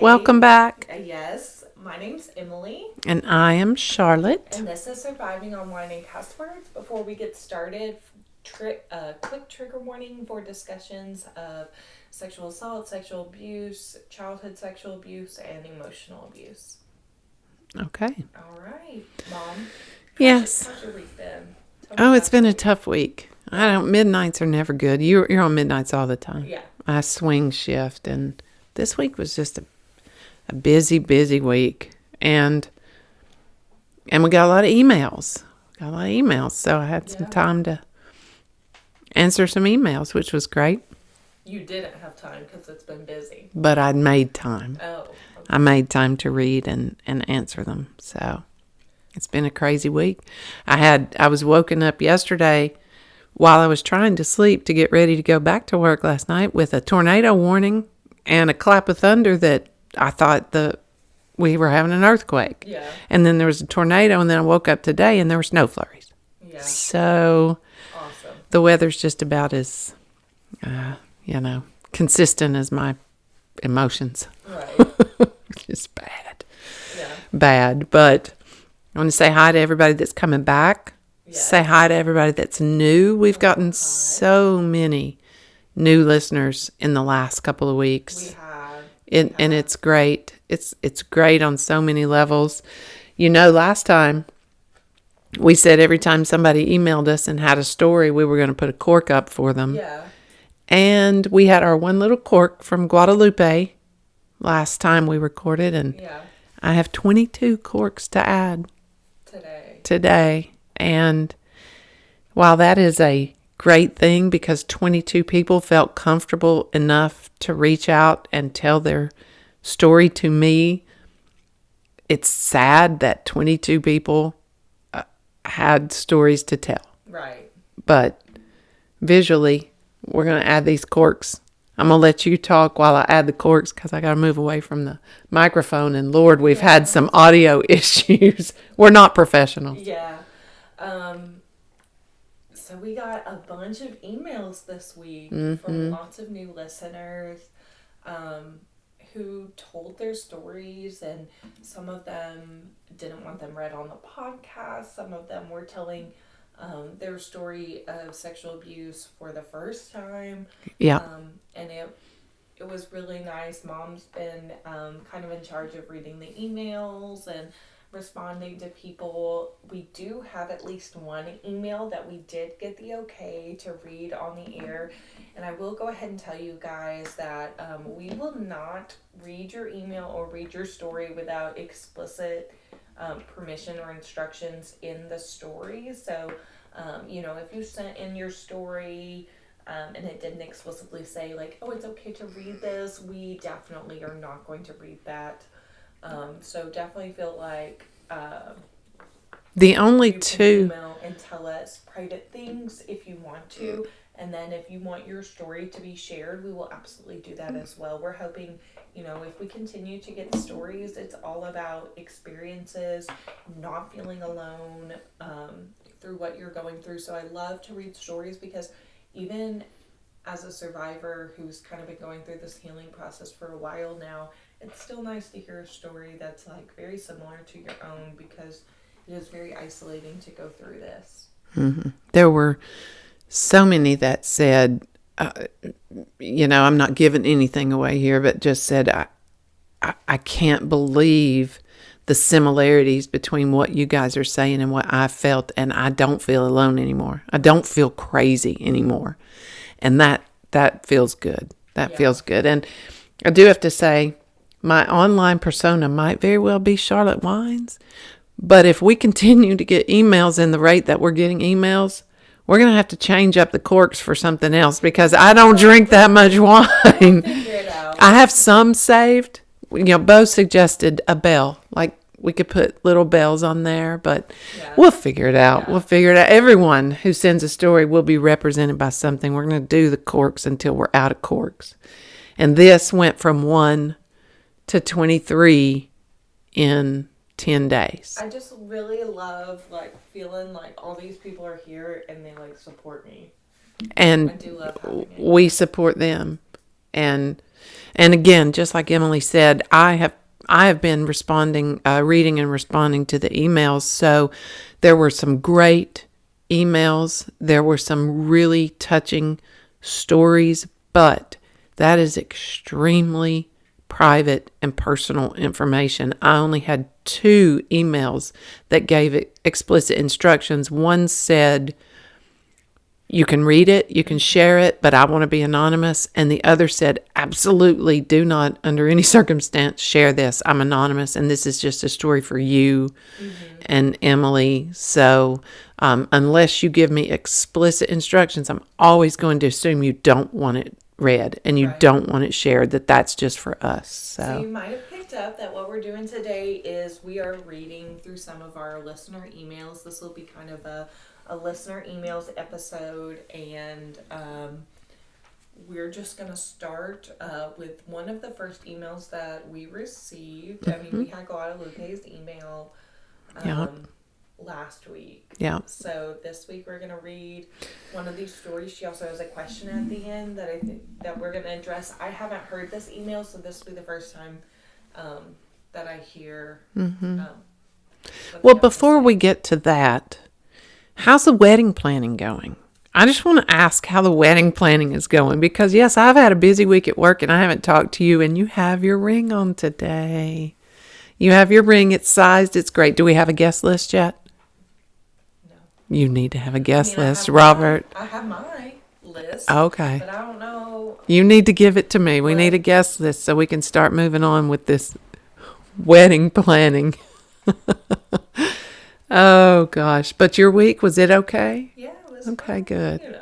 Welcome back. Yes, my name's Emily, And I am Charlotte. and this is Surviving Online and Cuss Words. Before we get started, quick trigger warning for discussions of sexual assault, sexual abuse, childhood sexual abuse, and emotional abuse. Okay. All right, Mom. Yes. How's your week been? It's been a tough week. Midnights are never good. You're on midnights all the time. Yeah. I swing shift, and this week was just a busy week. And we got a lot of emails. So I had some time to answer some emails, which was great. You didn't have time because it's been busy. But I'd made time. Oh. Okay. I made time to read and answer them. So it's been a crazy week. I was woken up yesterday while I was trying to sleep to get ready to go back to work last night with a tornado warning and a clap of thunder that I thought we were having an earthquake. Yeah. And then there was a tornado, and then I woke up today and there were snow flurries. Yeah. So awesome. The weather's just about as, consistent as my emotions. Right. It's bad. Yeah. Bad. But I want to say hi to everybody that's coming back. Yes. Say hi to everybody that's new. We've gotten so many new listeners in the last couple of weeks. We have. And it's great. It's great on so many levels. Last time we said every time somebody emailed us and had a story, we were going to put a cork up for them. Yeah. And we had our one little cork from Guadalupe last time we recorded, and I have 22 corks to add today. And while that is a great thing because 22 people felt comfortable enough to reach out and tell their story to me, it's sad that 22 people had stories to tell. Right. But visually, we're going to add these corks. I'm going to let you talk while I add the corks because I got to move away from the microphone. And Lord, we've had some audio issues. We're not professionals. Yeah. So we got a bunch of emails this week from lots of new listeners who told their stories, and some of them didn't want them read on the podcast. Some of them were telling their story of sexual abuse for the first time. Yeah. And it was really nice. Mom's been kind of in charge of reading the emails and responding to people. We do have at least one email that we did get the okay to read on the air. And I will go ahead and tell you guys that we will not read your email or read your story without explicit permission or instructions in the story. So, if you sent in your story and it didn't explicitly say oh, it's okay to read this, we definitely are not going to read that. So definitely feel like the only you two can email and tell us private things if you want to, and then if you want your story to be shared, we will absolutely do that as well. We're hoping, if we continue to get stories, it's all about experiences, not feeling alone through what you're going through. So I love to read stories because even as a survivor who's kind of been going through this healing process for a while now, it's still nice to hear a story that's very similar to your own, because it is very isolating to go through this. Mm-hmm. There were so many that said, I'm not giving anything away here, but just said, I can't believe the similarities between what you guys are saying and what I felt, and I don't feel alone anymore. I don't feel crazy anymore. And that feels good. That feels good. And I do have to say, my online persona might very well be Charlotte Wines, but if we continue to get emails in the rate that we're getting emails, we're going to have to change up the corks for something else because I don't drink that much wine. Figure it out. I have some saved. Bo suggested a bell, we could put little bells on there, but we'll figure it out. Yeah. We'll figure it out. Everyone who sends a story will be represented by something. We're going to do the corks until we're out of corks. And this went from 1 to 23 in 10 days. I just really love feeling all these people are here and they support me. And I do love having it. We support them. And And again, just like Emily said, I have been responding, reading and responding to the emails. So there were some great emails. There were some really touching stories, but that is extremely private and personal information. I only had 2 emails that gave explicit instructions. One said, you can read it, you can share it, but I want to be anonymous. And the other said, absolutely do not, under any circumstance, share this. I'm anonymous, and this is just a story for you and Emily. So unless you give me explicit instructions, I'm always going to assume you don't want it read and you don't want it shared, that's just for us. So you might have picked up that what we're doing today is we are reading through some of our listener emails. This will be kind of a listener emails episode, and we're just going to start with one of the first emails that we received. I mean, we had Guadalupe's email last week. Yeah. So this week we're going to read one of these stories. She also has a question at the end that I think that we're going to address. I haven't heard this email, so this will be the first time that I hear. Well, before we get to that, how's the wedding planning going? I just want to ask how the wedding planning is going, because yes, I've had a busy week at work and I haven't talked to you, and you have your ring on today. You have your ring. It's sized. It's great. Do we have a guest list yet? No. You need to have a guest list, Robert. I have my list. Okay. But I don't know. You need to give it to me. We need a guest list so we can start moving on with this wedding planning. Oh, gosh. But your week, was it okay? Yeah, it was okay, fun, good.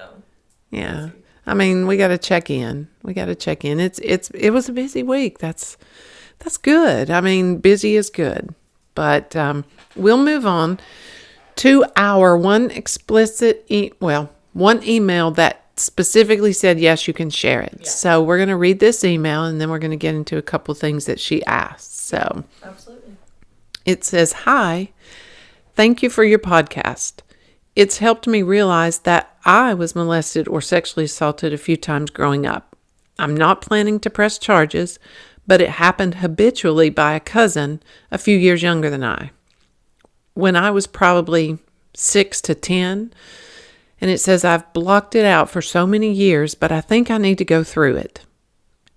Yeah. I mean, we got to check in. It was a busy week. That's good. I mean, busy is good. But we'll move on to our one email that specifically said, yes, you can share it. Yeah. So we're going to read this email, and then we're going to get into a couple things that she asked. So absolutely. It says, hi, thank you for your podcast. It's helped me realize that I was molested or sexually assaulted a few times growing up. I'm not planning to press charges, but it happened habitually by a cousin a few years younger than I. When I was probably 6 to 10, and it says I've blocked it out for so many years, but I think I need to go through it.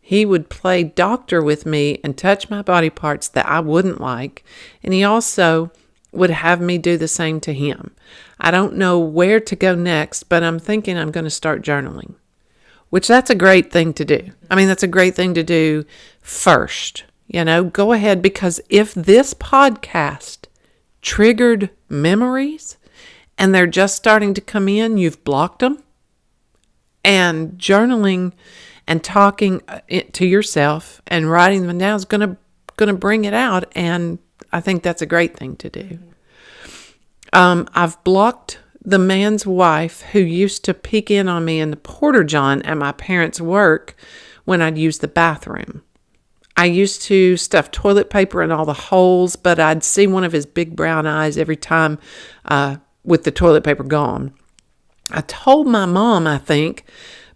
He would play doctor with me and touch my body parts that I wouldn't like, and he also would have me do the same to him. I don't know where to go next, but I'm thinking I'm going to start journaling, which that's a great thing to do. I mean, that's a great thing to do first. Go ahead, because if this podcast triggered memories and they're just starting to come in, you've blocked them. And journaling and talking to yourself and writing them down is going to bring it out, and I think that's a great thing to do. I've blocked the man's wife who used to peek in on me in the porta-john at my parents' work when I'd use the bathroom. I used to stuff toilet paper in all the holes, but I'd see one of his big brown eyes every time with the toilet paper gone. I told my mom, I think,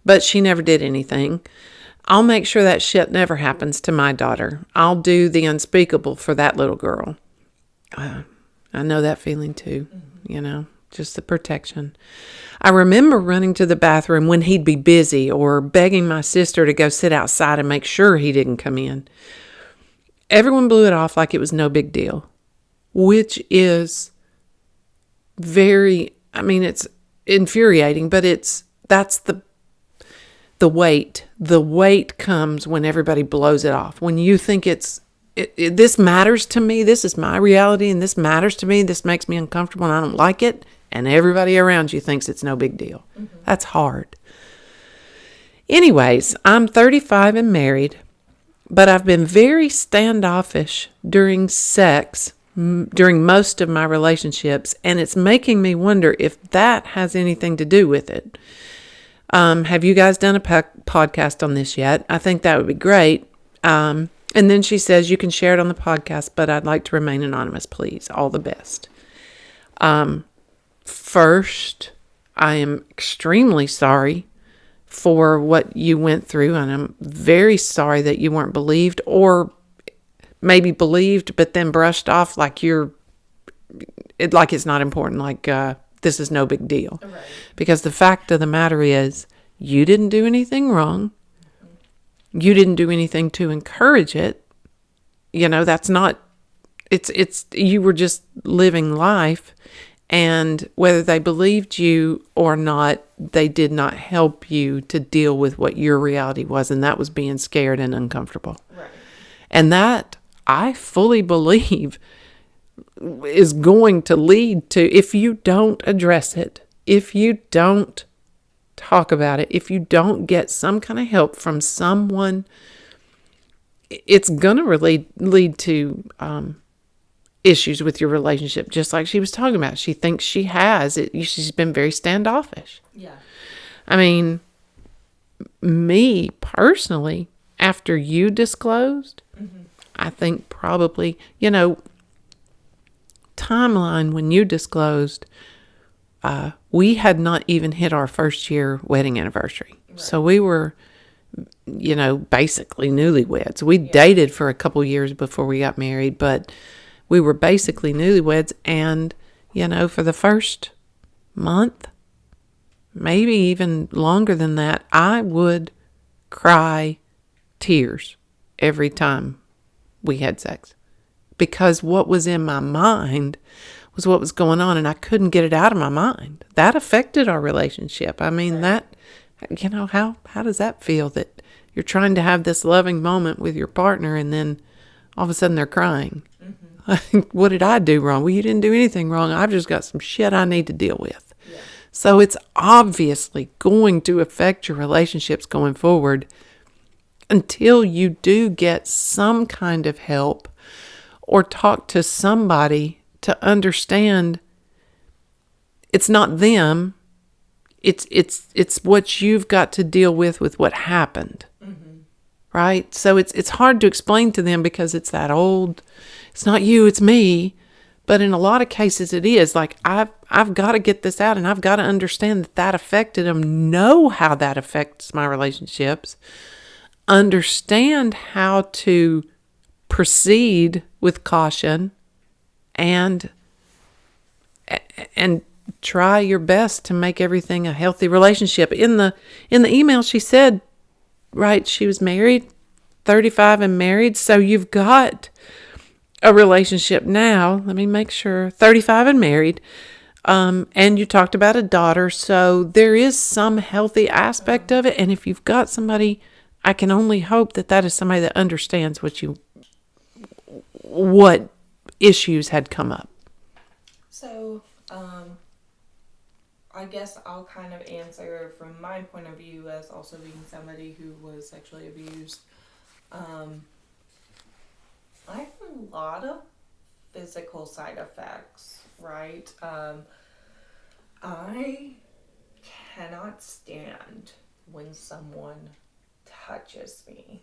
but she never did anything. I'll make sure that shit never happens to my daughter. I'll do the unspeakable for that little girl. I know that feeling too, just the protection. I remember running to the bathroom when he'd be busy or begging my sister to go sit outside and make sure he didn't come in. Everyone blew it off like it was no big deal, which is it's infuriating, but that's the weight. The weight comes when everybody blows it off. When you think this matters to me, this is my reality, and this matters to me, this makes me uncomfortable, and I don't like it, and everybody around you thinks it's no big deal. Mm-hmm. That's hard. Anyways, I'm 35 and married, but I've been very standoffish during sex during most of my relationships, and it's making me wonder if that has anything to do with it. Have you guys done a podcast on this yet? I think that would be great. And then she says, you can share it on the podcast, but I'd like to remain anonymous, please. All the best. First, I am extremely sorry for what you went through, and I'm very sorry that you weren't believed, or maybe believed but then brushed off like like it's not important, like this is no big deal. Right. Because the fact of the matter is, you didn't do anything wrong. You didn't do anything to encourage it. That's not, it's you were just living life, and whether they believed you or not, they did not help you to deal with what your reality was, and that was being scared and uncomfortable. Right. And that, I fully believe, is going to lead to, if you don't address it, if you don't talk about it, if you don't get some kind of help from someone, it's going to lead to issues with your relationship, just like she was talking about. She thinks she has it. She's been very standoffish. Yeah. I mean, me personally, after you disclosed, I think probably, timeline when you disclosed, we had not even hit our first year wedding anniversary. Right. So we were, basically newlyweds. We dated for a couple years before we got married, but we were basically newlyweds. And, for the first month, maybe even longer than that, I would cry tears every time we had sex. Because what was in my mind was what was going on, and I couldn't get it out of my mind. That affected our relationship. I mean, that, how does that feel, that you're trying to have this loving moment with your partner, and then all of a sudden they're crying? What did I do wrong? Well, you didn't do anything wrong. I've just got some shit I need to deal with. Yeah. So it's obviously going to affect your relationships going forward until you do get some kind of help or talk to somebody to understand it's not them. It's what you've got to deal with what happened. Right? So it's hard to explain to them because it's that old, it's not you, it's me. But in a lot of cases it is. Like, I've got to get this out, and I've got to understand that affected them, know how that affects my relationships, understand how to proceed with caution, and try your best to make everything a healthy relationship. In the email she said, right, she was married, 35 and married. So you've got a relationship now. Let me make sure. 35 and married. And you talked about a daughter. So there is some healthy aspect of it. And if you've got somebody, I can only hope that is somebody that understands what issues had come up. So, I guess I'll kind of answer from my point of view as also being somebody who was sexually abused. I have a lot of physical side effects, right? I cannot stand when someone touches me,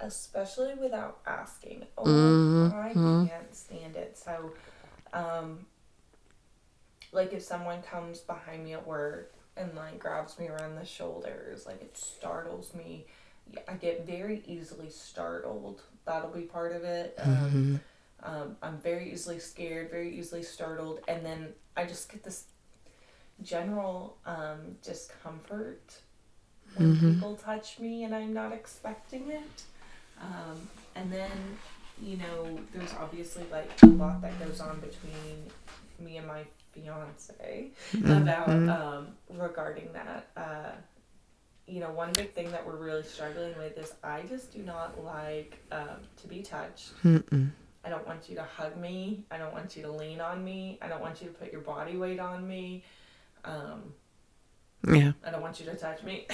especially without asking. I can't stand it. So, like, if someone comes behind me at work and, like, grabs me around the shoulders, like, it startles me. I get very easily startled. That'll be part of it. I'm very easily scared, very easily startled, and then I just get this general discomfort when people touch me and I'm not expecting it. And then, there's obviously, like, a lot that goes on between me and my fiance about regarding that. One big thing that we're really struggling with is I just do not like to be touched. I don't want you to hug me. I don't want you to lean on me. I don't want you to put your body weight on me. I don't want you to touch me.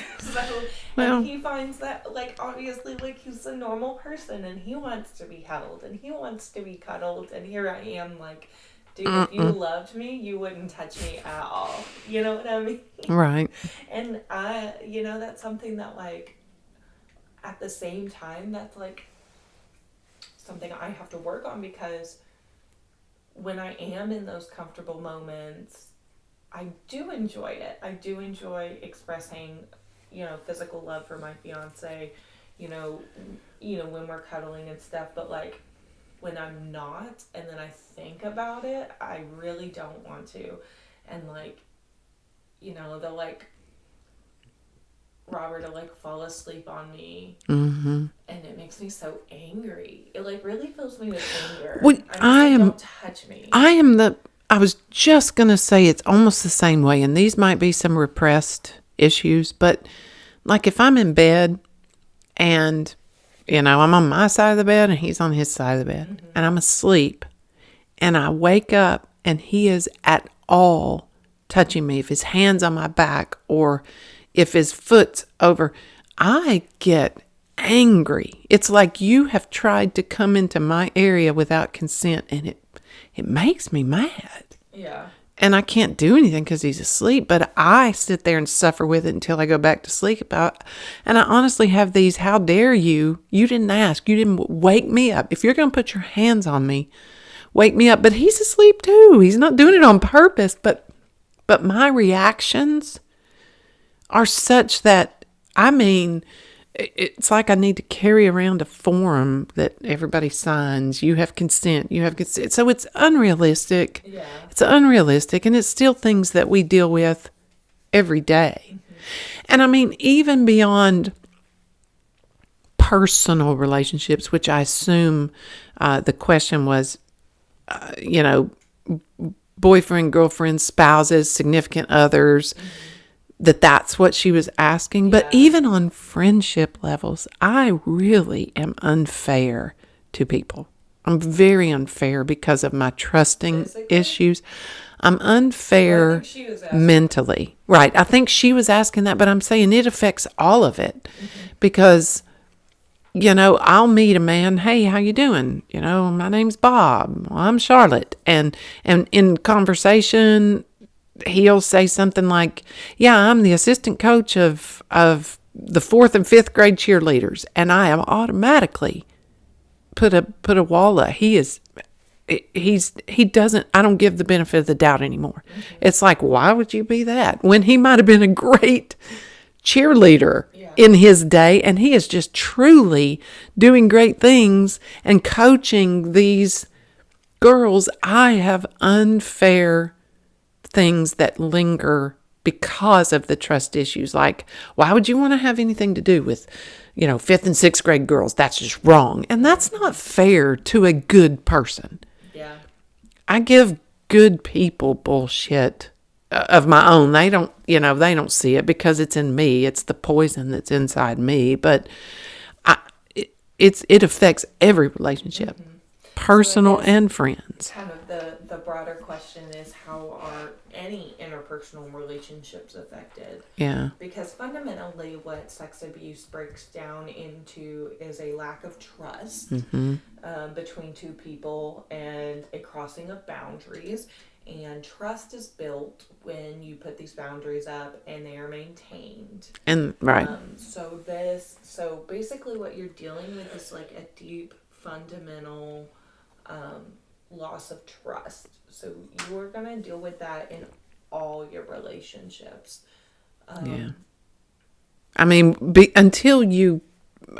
And he finds that, like, obviously, like, he's a normal person and he wants to be held and he wants to be cuddled, and here I am, like, dude, if you loved me, you wouldn't touch me at all. You know what I mean? Right. And that's something that, like, at the same time, that's, like, something I have to work on, because when I am in those comfortable moments, I do enjoy it. I do enjoy expressing physical love for my fiance, you know, when we're cuddling and stuff, but like when I'm not and then I think about it, I really don't want to. And like, they'll like Robert will like fall asleep on me, and it makes me so angry. It like really fills me with anger. Well, don't touch me. I was just going to say it's almost the same way, and these might be some repressed issues, but like if I'm in bed and, I'm on my side of the bed and he's on his side of the bed, and I'm asleep, and I wake up and he is at all touching me, if his hand's on my back or if his foot's over, I get angry. It's like you have tried to come into my area without consent, and it makes me mad. Yeah. And I can't do anything because he's asleep, but I sit there and suffer with it until I go back to sleep. And I honestly have these, how dare you? You didn't ask. You didn't wake me up. If you're going to put your hands on me, wake me up. But he's asleep too. He's not doing it on purpose. But my reactions are such that, it's like I need to carry around a form that everybody signs. You have consent. So it's unrealistic. Yeah. It's unrealistic, and it's still things that we deal with every day. And even beyond personal relationships, which I assume the question was, boyfriend, girlfriend, spouses, significant others, that's what she was asking. Yeah. But even on friendship levels, I really am unfair to people. I'm very unfair because of my trusting issues. I'm unfair mentally. Right. I think she was asking that, but I'm saying it affects all of it because, I'll meet a man. Hey, how you doing? My name's Bob. Well, I'm Charlotte. And in conversation, he'll say something like, yeah, I'm the assistant coach of the 4th and 5th grade cheerleaders. And I am automatically put a wall up. He doesn't, I don't give the benefit of the doubt anymore. It's like, why would you be that? When he might have been a great cheerleader in his day, and he is just truly doing great things and coaching these girls. I have unfair things that linger because of the trust issues. Like, why would you want to have anything to do with, 5th and 6th grade girls? That's just wrong. And that's not fair to a good person. Yeah. I give good people bullshit of my own. They don't, they don't see it because it's in me. It's the poison that's inside me. But it affects every relationship, personal and friends. Kind of the broader question is, how are any interpersonal relationships affected? Yeah. Because fundamentally what sex abuse breaks down into is a lack of trust between two people and a crossing of boundaries. And trust is built when you put these boundaries up and they are maintained. And right. So basically what you're dealing with is like a deep fundamental loss of trust. So you're going to deal with that in all your relationships. Yeah. Until you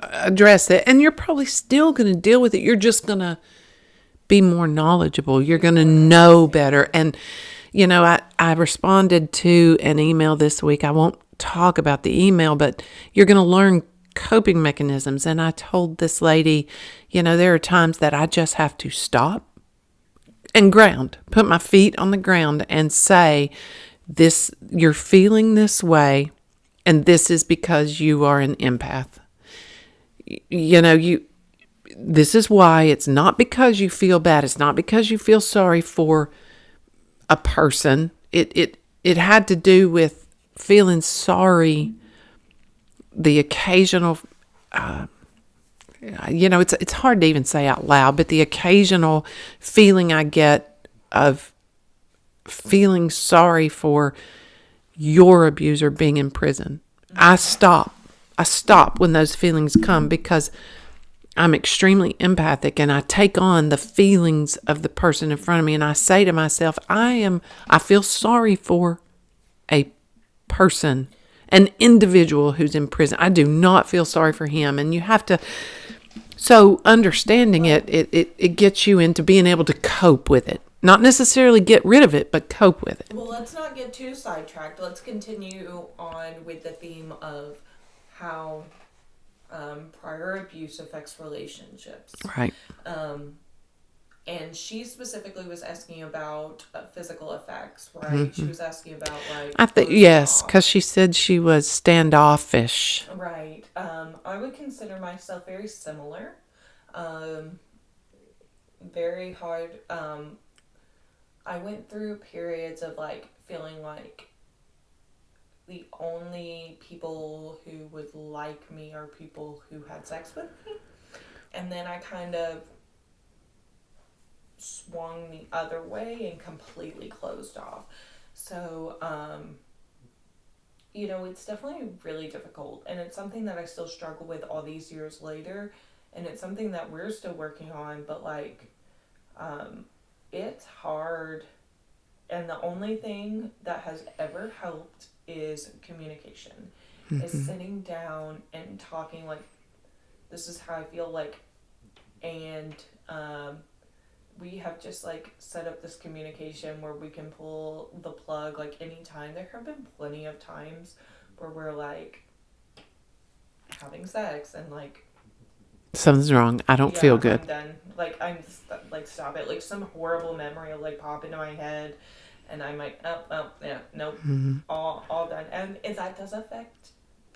address it, and you're probably still going to deal with it. You're just going to be more knowledgeable. You're going to know better. And, I responded to an email this week. I won't talk about the email, but you're going to learn coping mechanisms. And I told this lady, there are times that I just have to stop and put my feet on the ground and say, this, you're feeling this way, and this is because you are an empath. This is why. It's not because you feel bad. It's not because you feel sorry for a person. It had to do with feeling sorry, the occasional, it's hard to even say out loud, but the occasional feeling I get of feeling sorry for your abuser being in prison. I stop when those feelings come because I'm extremely empathic, and I take on the feelings of the person in front of me, and I say to myself, I feel sorry for a person, an individual who's in prison. I do not feel sorry for him. And you have to, so understanding it gets you into being able to cope with it. Not necessarily get rid of it, but cope with it. Well, let's not get too sidetracked. Let's continue on with the theme of how prior abuse affects relationships. Right. And she specifically was asking about physical effects, right? She was asking about, like... I think, yes, because she said she was standoffish. Right. I would consider myself very similar. Very hard. I went through periods of, like, feeling like the only people who would like me are people who had sex with me. And then I kind of swung the other way and completely closed off. So, it's definitely really difficult. And it's something that I still struggle with all these years later. And it's something that we're still working on. But, like, it's hard. And the only thing that has ever helped is communication. Is sitting down and talking, like, this is how I feel, like, and we have just, like, set up this communication where we can pull the plug, like, anytime. There have been plenty of times where we're, like, having sex and, like... Something's wrong. I don't feel good. I'm done. Like, stop it. Like, some horrible memory will, like, pop into my head, and I'm like, nope, all done. And that does affect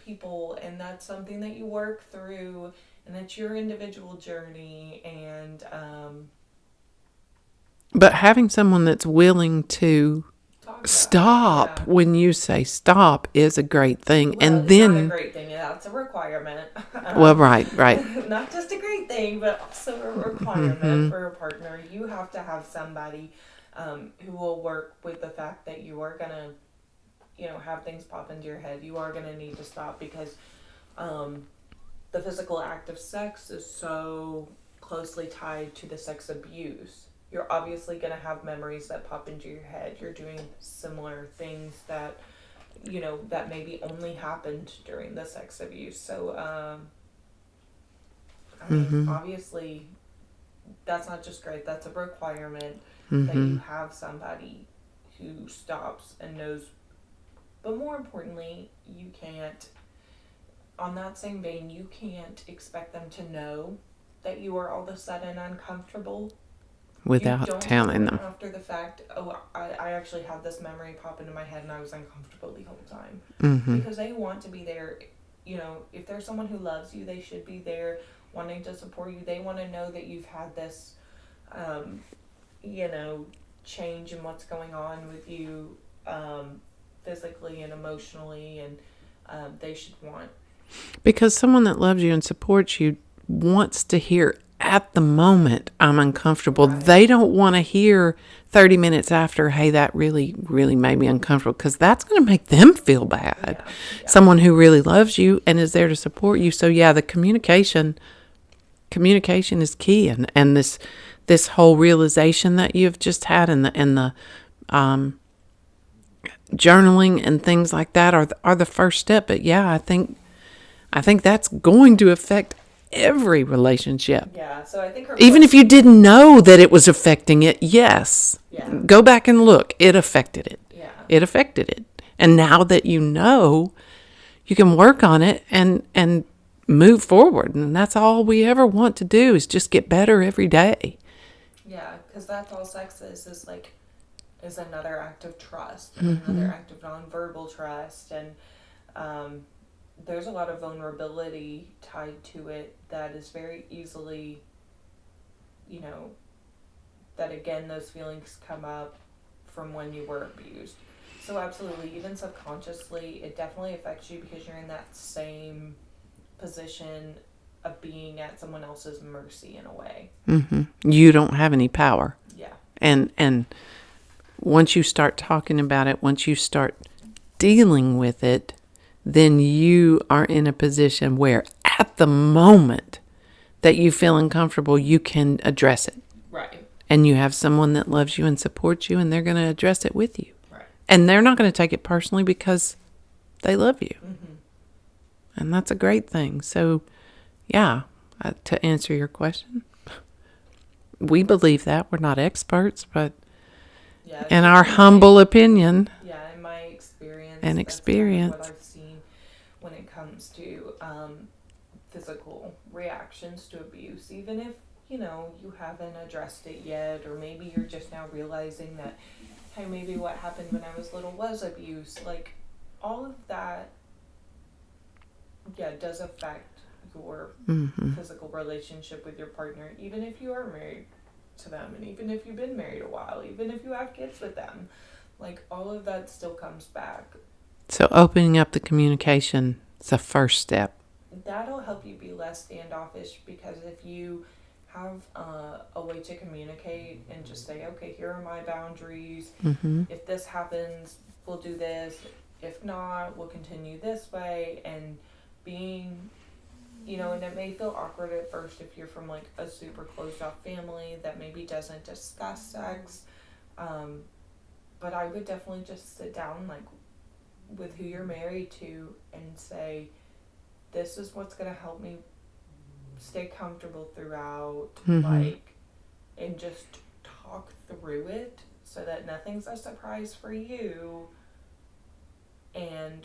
people, and that's something that you work through, and that's your individual journey, and... But having someone that's willing to stop when you say stop is a great thing. Well, and it's then not a great thing. That's a requirement. Well, right. Not just a great thing, but also a requirement for a partner. You have to have somebody who will work with the fact that you are gonna, have things pop into your head. You are gonna need to stop because the physical act of sex is so closely tied to the sex abuse. You're obviously going to have memories that pop into your head. You're doing similar things that, that maybe only happened during the sex abuse. So, obviously, that's not just great. That's a requirement that you have somebody who stops and knows. But more importantly, you can't, on that same vein, you can't expect them to know that you are all of a sudden uncomfortable. Without telling them. After the fact, I actually had this memory pop into my head and I was uncomfortable the whole time. Because they want to be there. If there's someone who loves you, they should be there wanting to support you. They want to know that you've had this, change in what's going on with you physically and emotionally. And they should want. Because someone that loves you and supports you wants to hear at the moment, I'm uncomfortable. Right. They don't want to hear 30 minutes after, hey, that really, really made me uncomfortable, because that's going to make them feel bad. Yeah. Someone who really loves you and is there to support you. So, yeah, the communication is key. And this whole realization that you've just had and the journaling and things like that are the first step. But, yeah, I think that's going to affect every relationship. Yeah, so I think even if you didn't know that it was affecting it, yes. Yeah. Go back and look. It affected it. Yeah. It affected it. And now that you know, you can work on it and move forward. And that's all we ever want to do is just get better every day. Yeah, because that's all sex is another act of trust, another act of nonverbal trust, and there's a lot of vulnerability tied to it that is very easily, that again, those feelings come up from when you were abused. So absolutely, even subconsciously, it definitely affects you because you're in that same position of being at someone else's mercy in a way. You don't have any power. Yeah. And once you start talking about it, once you start dealing with it, then you are in a position where at the moment that you feel uncomfortable, you can address it. Right. And you have someone that loves you and supports you, and they're going to address it with you. Right. And they're not going to take it personally because they love you. Mm-hmm. And that's a great thing. So, yeah, to answer your question, we believe that. We're not experts, but in our humble opinion. Yeah, in my experience. And that's experience. Kind of what I've seen when it comes to physical reactions to abuse, even if, you haven't addressed it yet, or maybe you're just now realizing that, hey, maybe what happened when I was little was abuse. Like, all of that, does affect your physical relationship with your partner, even if you are married to them, and even if you've been married a while, even if you have kids with them. Like, all of that still comes back. So opening up the communication is the first step. That'll help you be less standoffish, because if you have a way to communicate and just say, okay, here are my boundaries. Mm-hmm. If this happens, we'll do this. If not, we'll continue this way. And being, and it may feel awkward at first if you're from like a super closed off family that maybe doesn't discuss sex. But I would definitely just sit down like with who you're married to and say, this is what's going to help me stay comfortable throughout, and just talk through it so that nothing's a surprise for you. And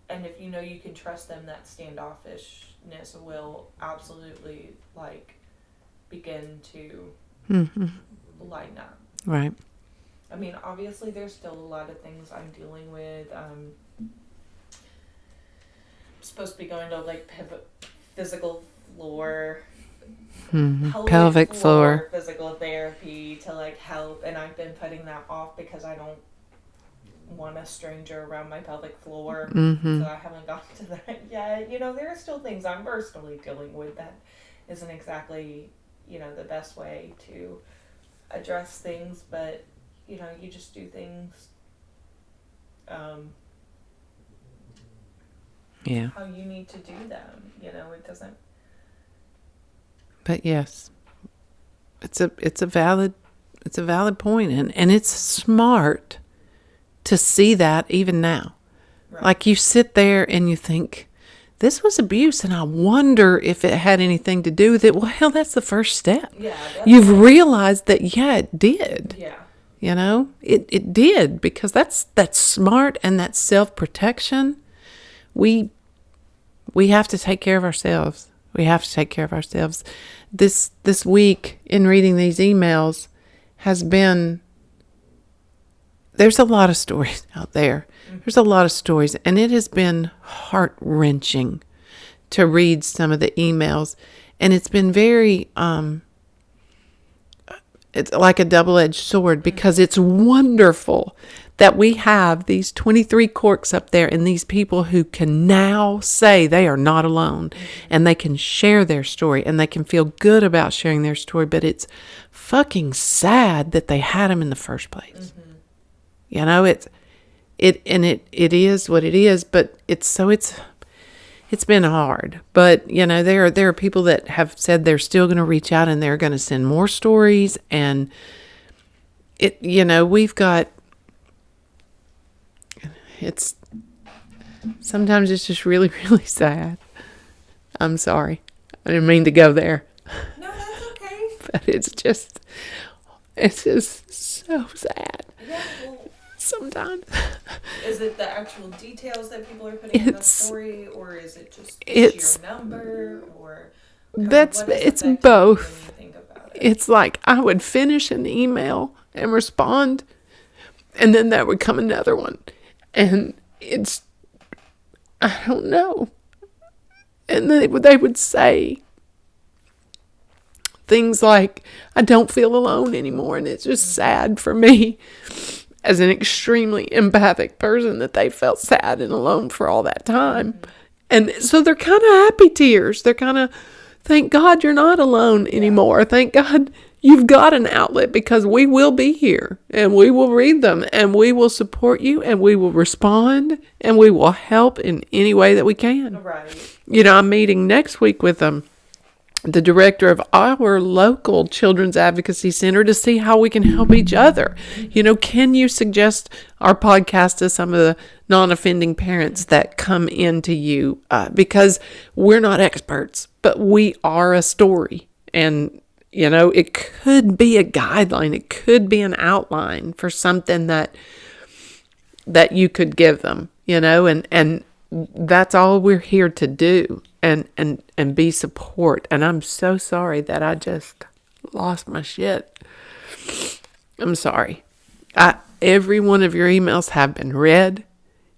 if you can trust them, that standoffishness will absolutely begin to lighten up. Right. I mean, obviously there's still a lot of things I'm dealing with. I'm supposed to be going to physical floor, pelvic floor physical therapy to help, and I've been putting that off because I don't want a stranger around my pelvic floor. So I haven't gotten to that yet. There are still things I'm personally dealing with that isn't exactly the best way to address things, but you just do things how you need to do them. It doesn't. But yes, it's a valid point, and it's smart to see that even now. Right. Like, you sit there and you think, this was abuse, and I wonder if it had anything to do with it. Well, hell, that's the first step. Yeah. You've realized that, it did. Yeah. It did, because that's smart, and that's self-protection. We have to take care of ourselves. We have to take care of ourselves. This week, in reading these emails, has been, there's a lot of stories out there. There's a lot of stories, and it has been heart-wrenching to read some of the emails. And it's been very, it's like a double-edged sword, because it's wonderful that we have these 23 corks up there and these people who can now say they are not alone, and they can share their story, and they can feel good about sharing their story. But it's fucking sad that they had them in the first place. It is what it is, but it's been hard. But there are people that have said they're still going to reach out, and they're going to send more stories, and we've got, sometimes it's just really, really sad. I'm sorry. I didn't mean to go there. No, that's okay. But it's just so sad. Yeah, well, sometimes. Is it the actual details that people are putting in the story, or is it just sheer number, or it's both. It's like I would finish an email and respond, and then there would come another one, and I don't know. And they would say things like, I don't feel alone anymore. And it's just sad for me as an extremely empathic person that they felt sad and alone for all that time. And so they're kind of happy tears. They're kind of, thank God you're not alone anymore. Thank God you've got an outlet, because we will be here and we will read them and we will support you and we will respond and we will help in any way that we can. Right. I'm meeting next week with the director of our local children's advocacy center to see how we can help each other. Can you suggest our podcast to some of the non-offending parents that come into you? Because we're not experts, but we are a story. And, it could be a guideline. It could be an outline for something that you could give them, and that's all we're here to do. And be support. And I'm so sorry that I just lost my shit. I'm sorry. Every one of your emails have been read,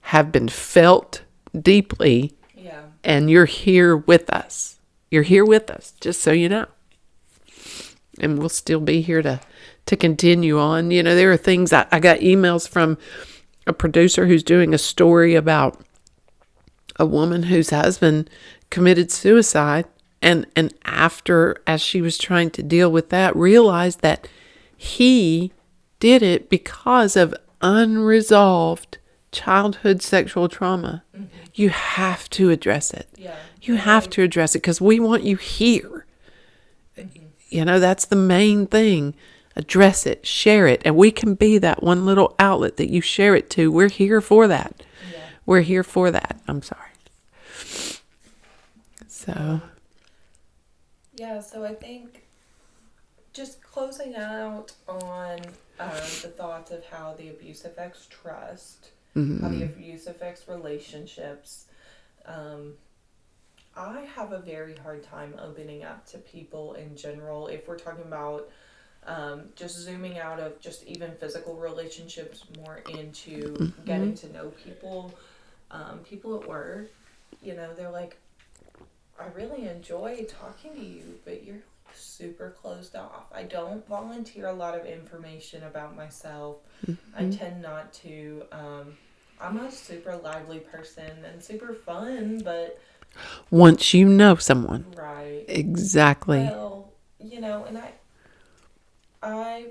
have been felt deeply. Yeah. And you're here with us. You're here with us, just so you know. And we'll still be here to continue on. There are things, I got emails from a producer who's doing a story about a woman whose husband committed suicide, and after, as she was trying to deal with that, realized that he did it because of unresolved childhood sexual trauma. Mm-hmm. You have to address it. Yeah. You have to address it because we want you here. Mm-hmm. That's the main thing. Address it, share it, and we can be that one little outlet that you share it to. We're here for that. Yeah. We're here for that. I'm sorry. So I think just closing out on the thoughts of how the abuse affects trust, mm-hmm. how the abuse affects relationships. I have a very hard time opening up to people in general. If we're talking about just zooming out of just even physical relationships more into mm-hmm. getting to know people, people at work, they're like, I really enjoy talking to you, but you're super closed off. I don't volunteer a lot of information about myself. Mm-hmm. I tend not to. I'm a super lively person and super fun, but once you know someone. Right. Exactly. Well, and I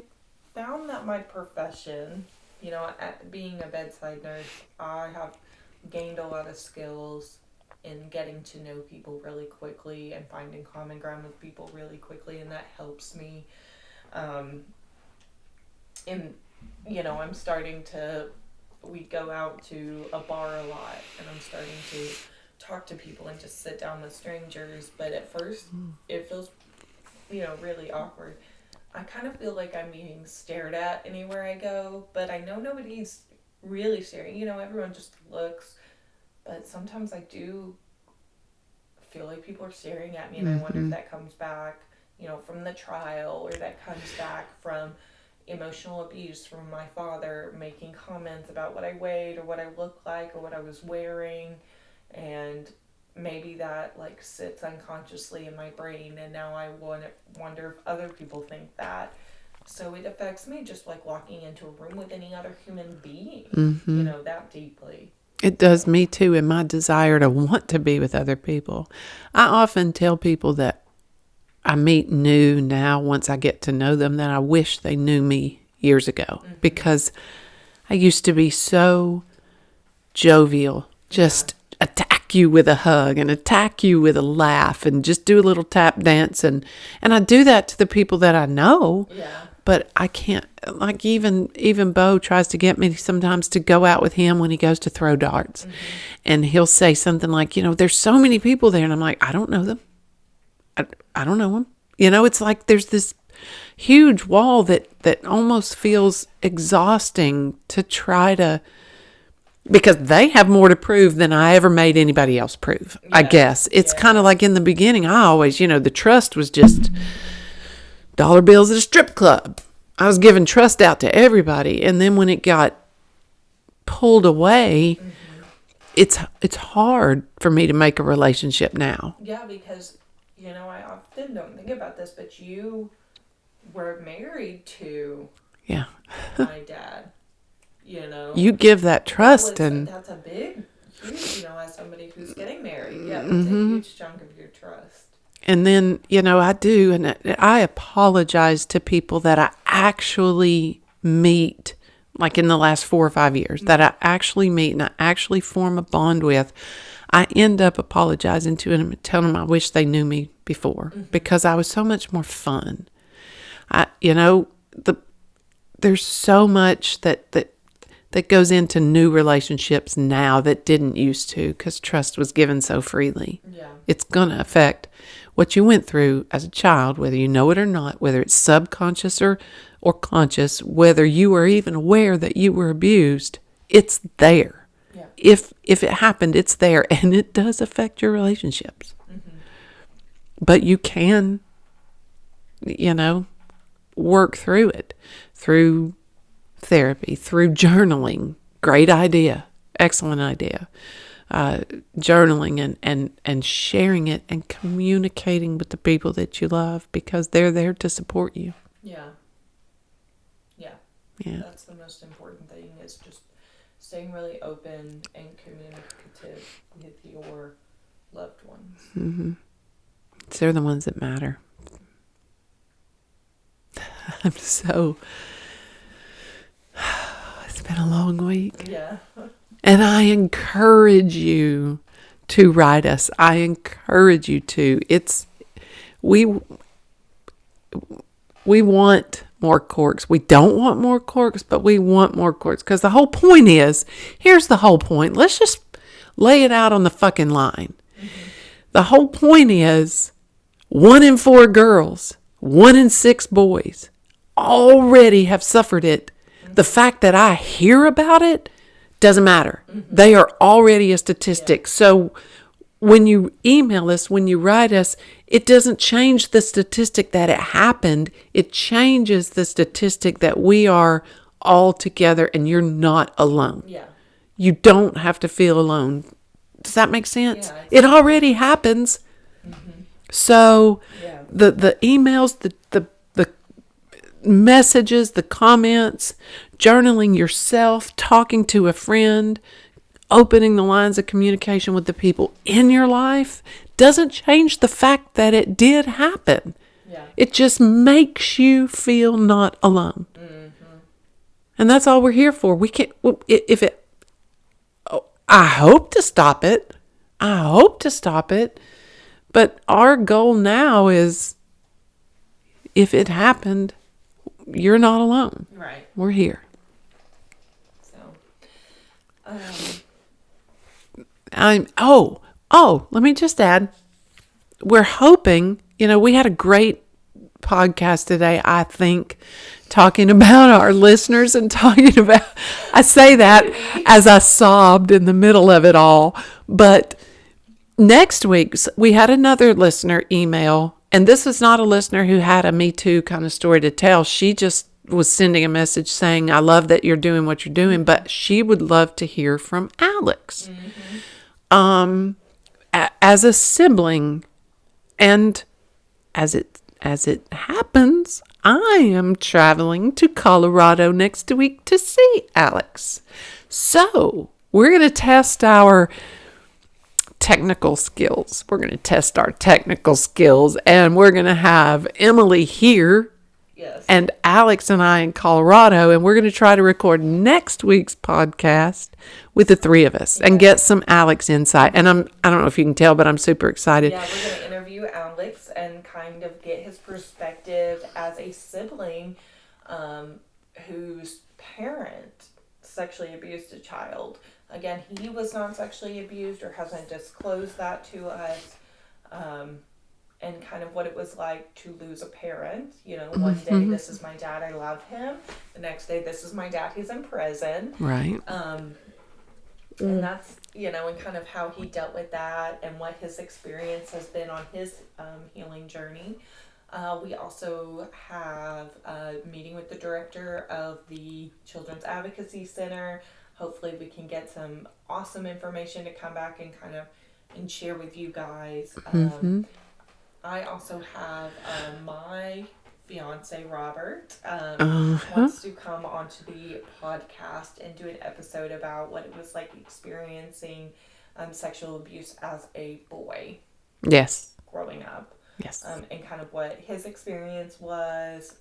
found that my profession, at being a bedside nurse, I have gained a lot of skills in getting to know people really quickly and finding common ground with people really quickly, and that helps me. I'm starting to, we go out to a bar a lot, and I'm starting to talk to people and just sit down with strangers, but at first it feels, really awkward. I kind of feel like I'm being stared at anywhere I go, but I know nobody's really staring. Everyone just looks. But sometimes I do feel like people are staring at me, and mm-hmm. I wonder if that comes back, from the trial, or that comes back from emotional abuse from my father making comments about what I weighed or what I looked like or what I was wearing. And maybe that sits unconsciously in my brain, and now I wonder if other people think that. So it affects me just like walking into a room with any other human being, mm-hmm. That deeply. It does me too, and my desire to want to be with other people. I often tell people that I meet new now, once I get to know them, that I wish they knew me years ago. Mm-hmm. Because I used to be so jovial, just attack you with a hug and attack you with a laugh and just do a little tap dance. And I do that to the people that I know. Yeah. But I can't, even Bo tries to get me sometimes to go out with him when he goes to throw darts. Mm-hmm. And he'll say something like, there's so many people there. And I'm like, I don't know them. I don't know them. It's like there's this huge wall that almost feels exhausting to try to, because they have more to prove than I ever made anybody else prove, yeah. I guess. It's kind of like in the beginning, I always, the trust was just dollar bills at a strip club. I was giving trust out to everybody. And then when it got pulled away, mm-hmm. it's hard for me to make a relationship now. Yeah, because, I often don't think about this, but you were married to my dad, You give that trust. That's a big, huge, as somebody who's getting married. Yeah, it's mm-hmm. a huge chunk of your trust. And then, I do, and I apologize to people that I actually meet, like in the last 4 or 5 years, mm-hmm. that I actually meet and I actually form a bond with. I end up apologizing to them and telling them I wish they knew me before because I was so much more fun. There's so much that goes into new relationships now that didn't used to because trust was given so freely. Yeah. It's going to affect what you went through as a child, whether you know it or not, whether it's subconscious or conscious, whether you were even aware that you were abused. It's there. Yeah. If it happened, it's there, and it does affect your relationships. Mm-hmm. But you can, work through it, through therapy, through journaling. Great idea. Excellent idea. Journaling and sharing it and communicating with the people that you love because they're there to support you. Yeah. That's the most important thing, is just staying really open and communicative with your loved ones. Mm-hmm. They're the ones that matter. It's been a long week. Yeah. And I encourage you to write us. I encourage you to. We want more corks. We don't want more corks, but we want more corks. Because the whole point is, here's the whole point. Let's just lay it out on the fucking line. Mm-hmm. The whole point is 1 in 4 girls, 1 in 6 boys already have suffered it. Mm-hmm. The fact that I hear about it doesn't matter. Mm-hmm. They are already a statistic. Yeah. So when you email us, when you write us, it doesn't change the statistic that it happened. It changes the statistic that we are all together and you're not alone. Yeah. You don't have to feel alone. Does that make sense? Yeah, it already happens. Mm-hmm. So the emails, the messages, the comments, journaling yourself, talking to a friend, opening the lines of communication with the people in your life doesn't change the fact that it did happen. Yeah. It just makes you feel not alone. Mm-hmm. And that's all we're here for. We can't, I hope to stop it. But our goal now is, if it happened, you're not alone. Right. We're here. So, let me just add, we're hoping, we had a great podcast today, I think, talking about our listeners and talking about, I say that as I sobbed in the middle of it all, but next week we had another listener email, and this is not a listener who had a Me Too kind of story to tell. She just was sending a message saying, I love that you're doing what you're doing, but she would love to hear from Alex. Mm-hmm. As a sibling, and as it happens, I am traveling to Colorado next week to see Alex. So we're going to test our technical skills. And we're going to have Emily here. Yes. And Alex and I in Colorado, and we're going to try to record next week's podcast with the 3 of us and get some Alex insight. And I don't know if you can tell, but I'm super excited. Yeah, we're going to interview Alex and kind of get his perspective as a sibling whose parent sexually abused a child. Again, he was not sexually abused or hasn't disclosed that to us. And kind of what it was like to lose a parent. One day, this is my dad, I love him. The next day, this is my dad, he's in prison. Right. And that's, and kind of how he dealt with that and what his experience has been on his healing journey. We also have a meeting with the director of the Children's Advocacy Center. Hopefully we can get some awesome information to come back and kind of and share with you guys. I also have my fiance, Robert, wants to come onto the podcast and do an episode about what it was like experiencing sexual abuse as a boy. Yes. Growing up. Yes. And kind of what his experience was,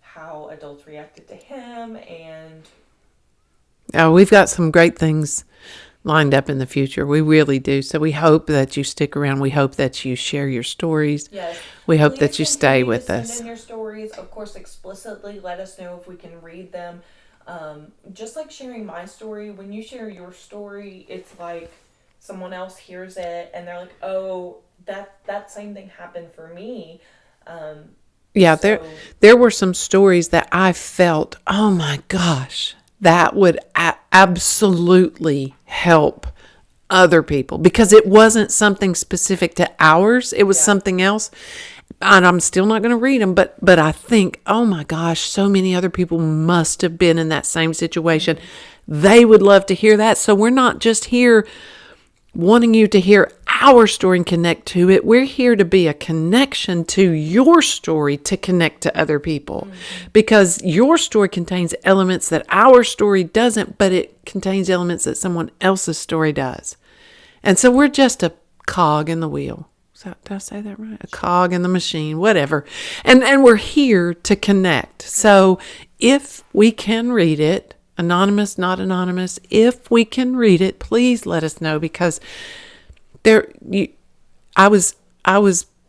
how adults reacted to him, and We've got some great things lined up in the future. We really do. So we hope that you stick around. We hope that you share your stories. Yes. We hope Please that you stay continue with to us. send in your stories. Of course, explicitly let us know if we can read them. Just like sharing my story, when you share your story, it's like someone else hears it and they're like, "Oh, that same thing happened for me." Yeah, So there were some stories that I felt, oh my gosh, that would absolutely help other people, because it wasn't something specific to ours. It was Yeah. something else. And I'm still not going to read them, but I think, oh my gosh, so many other people must have been in that same situation. They would love to hear that. So we're not just here wanting you to hear our story and connect to it. We're here to be a connection to your story to connect to other people, because your story contains elements that our story doesn't, but it contains elements that someone else's story does. And so we're just a cog in the wheel. Did I say that right? A cog in the machine, whatever. And we're here to connect. So if we can read it, anonymous, not anonymous, if we can read it, please let us know, because I was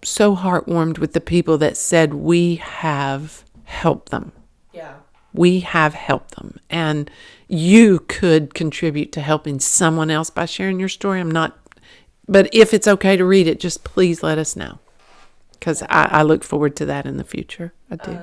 so heartwarmed with the people that said we have helped them. yeah. We have helped them. And you could contribute to helping someone else by sharing your story. But if it's okay to read it, just please let us know, because I look forward to that in the future. I do.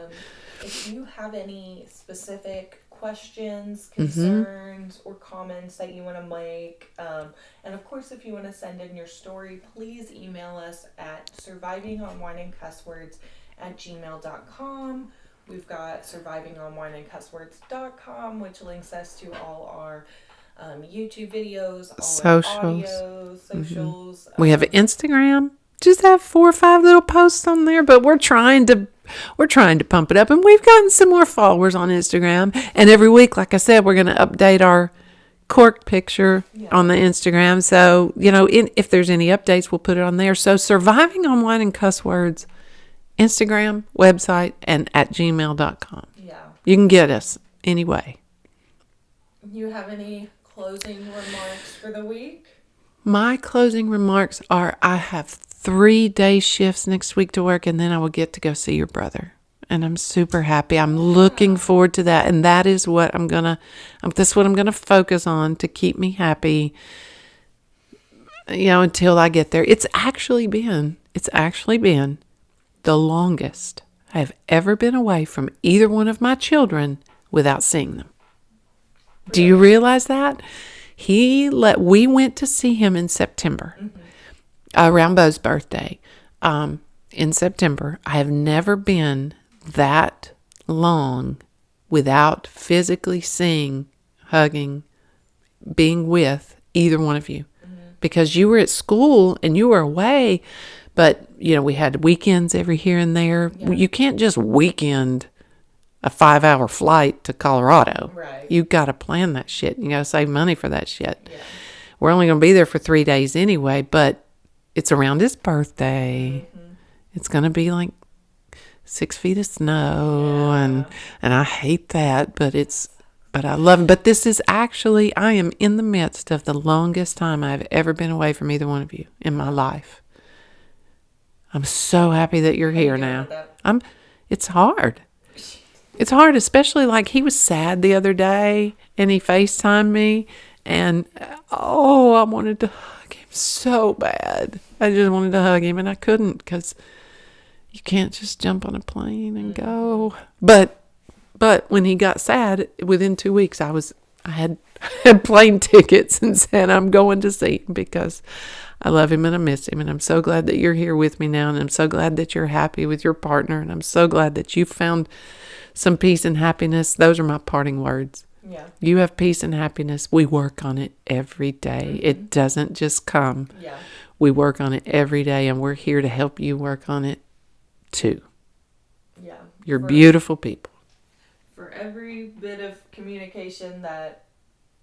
If you have any specific questions, concerns, or comments that you want to make, and of course, if you want to send in your story, please email us at survivingonwineandcusswords@gmail.com. We've got survivingonwineandcusswords.com, which links us to all our YouTube videos, all Socials. our audio, socials. We have an Instagram. Just have 4 or 5 little posts on there, but we're trying to pump it up, and we've gotten some more followers on Instagram. And every week, like I said, we're going to update our cork picture on the Instagram. So, if there's any updates, we'll put it on there. So Surviving on Wine and Cuss Words, Instagram, website, and at gmail.com. Yeah. You can get us anyway. You have any closing remarks for the week? My closing remarks are, I have 3-day shifts next week to work, and then I will get to go see your brother. And I'm super happy. I'm looking forward to that. And that is what that's what I'm going to focus on to keep me happy, until I get there. It's actually been the longest I have ever been away from either one of my children without seeing them. Really? Do you realize that? We went to see him in September, around Bo's birthday, in September. I have never been that long without physically seeing, hugging, being with either one of you, because you were at school and you were away, but we had weekends every here and there. Yeah. You can't just weekend a 5-hour flight to Colorado. Right. You got to plan that shit. You got to save money for that shit. Yeah. We're only going to be there for 3 days anyway, but it's around his birthday. It's going to be like 6 feet of snow, and I hate that, but I love him. But this is actually, I am in the midst of the longest time I've ever been away from either one of you in my life. I'm so happy that you're here now. It's hard. It's hard, especially like he was sad the other day and he FaceTimed me, and I wanted to hug him so bad. I just wanted to hug him, and I couldn't, because you can't just jump on a plane and go. But when he got sad, within 2 weeks, I had plane tickets and said, I'm going to see him, because I love him and I miss him. And I'm so glad that you're here with me now. And I'm so glad that you're happy with your partner. And I'm so glad that you found some peace and happiness. Those are my parting words. Yeah. You have peace and happiness. We work on it every day. It doesn't just come. Yeah. We work on it every day, and we're here to help you work on it too. Yeah. You're beautiful people. For every bit of communication that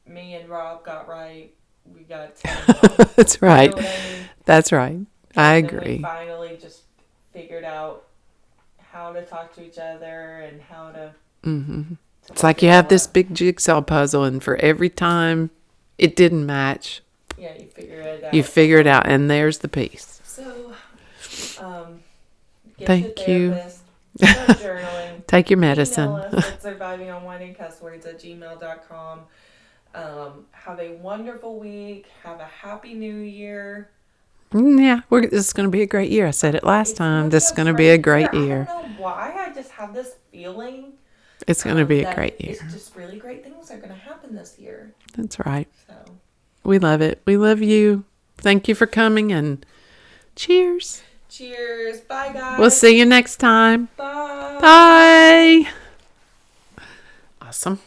me and Rob got right, we got 10 wrong. That's right. You know what I mean? That's right. I agree. We finally just figured out how to talk to each other and how to It's like you have this big jigsaw puzzle, and for every time it didn't match, yeah, you figure it out. you figure it out, and there's the piece. So, get Thank your you. therapist. Start journaling. Take your medicine. Email us at survivingonwineandcusswords@gmail.com. Have a wonderful week. Have a happy new year. Yeah, this is going to be a great year. I said it last time. This is going to be a great year. I don't know why. I just have this feeling. It's going to be a great year. It's just really great things are going to happen this year. That's right. So we love it. We love you. Thank you for coming, and cheers. Cheers. Bye, guys. We'll see you next time. Bye. Bye. Awesome.